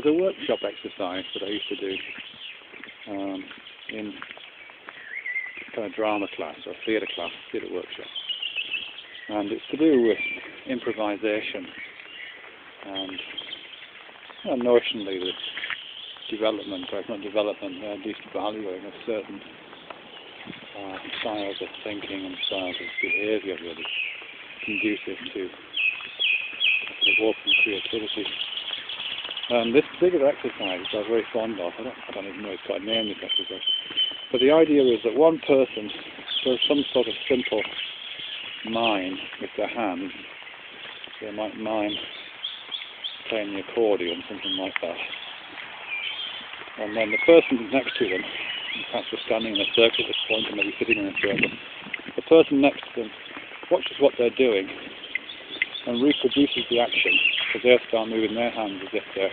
There's a workshop exercise that I used to do in kind of drama class or theatre workshop, and it's to do with improvisation and notionally the development, or if not development, at least valuing of certain styles of thinking and styles of behaviour really conducive to sort of open creativity. And this particular exercise, which I was very fond of, I don't even know it's got a name, this exercise, but the idea is that one person does some sort of simple mime with their hands. They might mime playing the accordion, something like that. And then the person next to them, perhaps we're standing in a circle at this point and maybe sitting in a circle, the person next to them watches what they're doing and reproduces the action, because they'll start moving their hands as if they're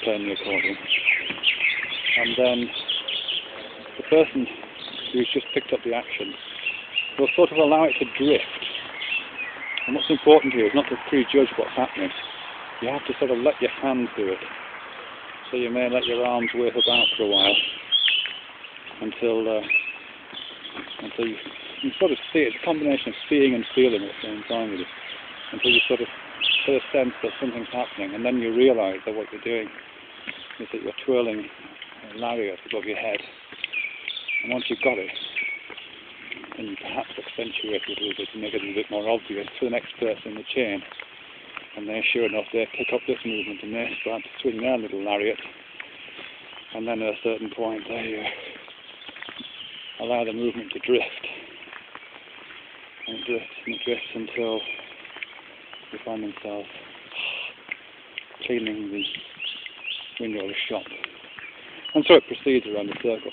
playing the accordion. And then the person who's just picked up the action will sort of allow it to drift. And what's important here is not to prejudge what's happening. You have to sort of let your hands do it. So you may let your arms wave about for a while until you sort of see it. It's a combination of seeing and feeling at the same time with it, until you sort of get a sense that something's happening, and then you realise that what you're doing is that you're twirling a lariat above your head. And once you've got it, then you perhaps accentuate it a little bit to make it a little bit more obvious to the next person in the chain. And they, sure enough, they pick up this movement and they start to swing their little lariat. And then at a certain point they allow the movement to drift. And it drifts until they find themselves cleaning the window of a shop. And so it proceeds around the circle.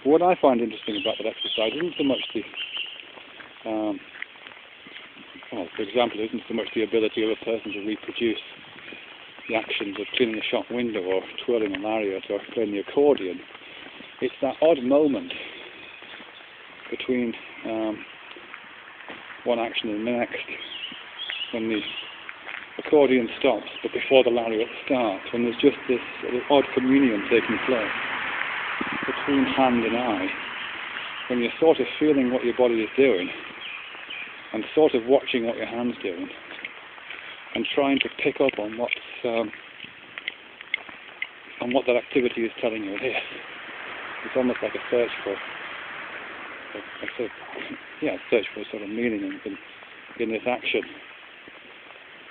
But what I find interesting about that exercise isn't so much the for example, it isn't so much the ability of a person to reproduce the actions of cleaning a shop window or twirling a lariat or playing the accordion. It's that odd moment between one action and the next, when the accordion stops but before the lariat starts, when there's just this sort of odd communion taking place between hand and eye, when you're sort of feeling what your body is doing and sort of watching what your hand's doing and trying to pick up on what that activity is telling you here. It's almost like a search for a sort of meaning in this action.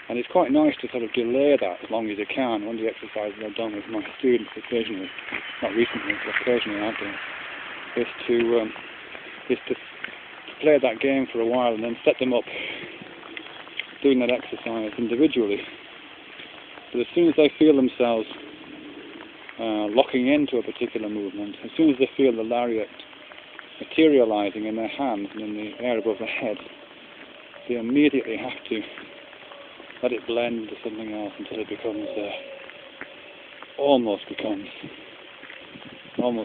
And it's quite nice to sort of delay that as long as you can. One of the exercises I've done with my students occasionally, not recently, but occasionally I've done, is to play that game for a while and then set them up doing that exercise individually. But as soon as they feel themselves locking into a particular movement, as soon as they feel the lariat materializing in their hands and in the air above their head, they immediately have to let it blend into something else until it becomes almost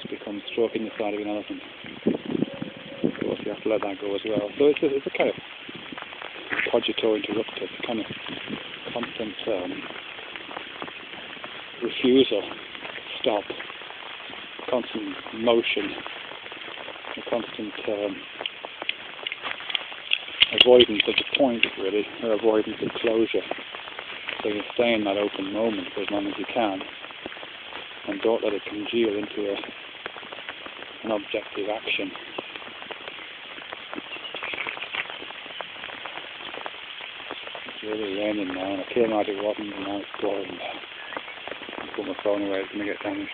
becomes stroking the side of an elephant. Of course, you have to let that go as well. So it's a kind of cogito interruptus, kind of constant refusal, stop, constant motion, a constant avoidance of the point, really, or avoidance of closure. So you stay in that open moment for as long as you can, and don't let it congeal into an objective action. It's really raining now, and I came out, it wasn't, and now it's pouring. I put my phone away, it's going to get damaged.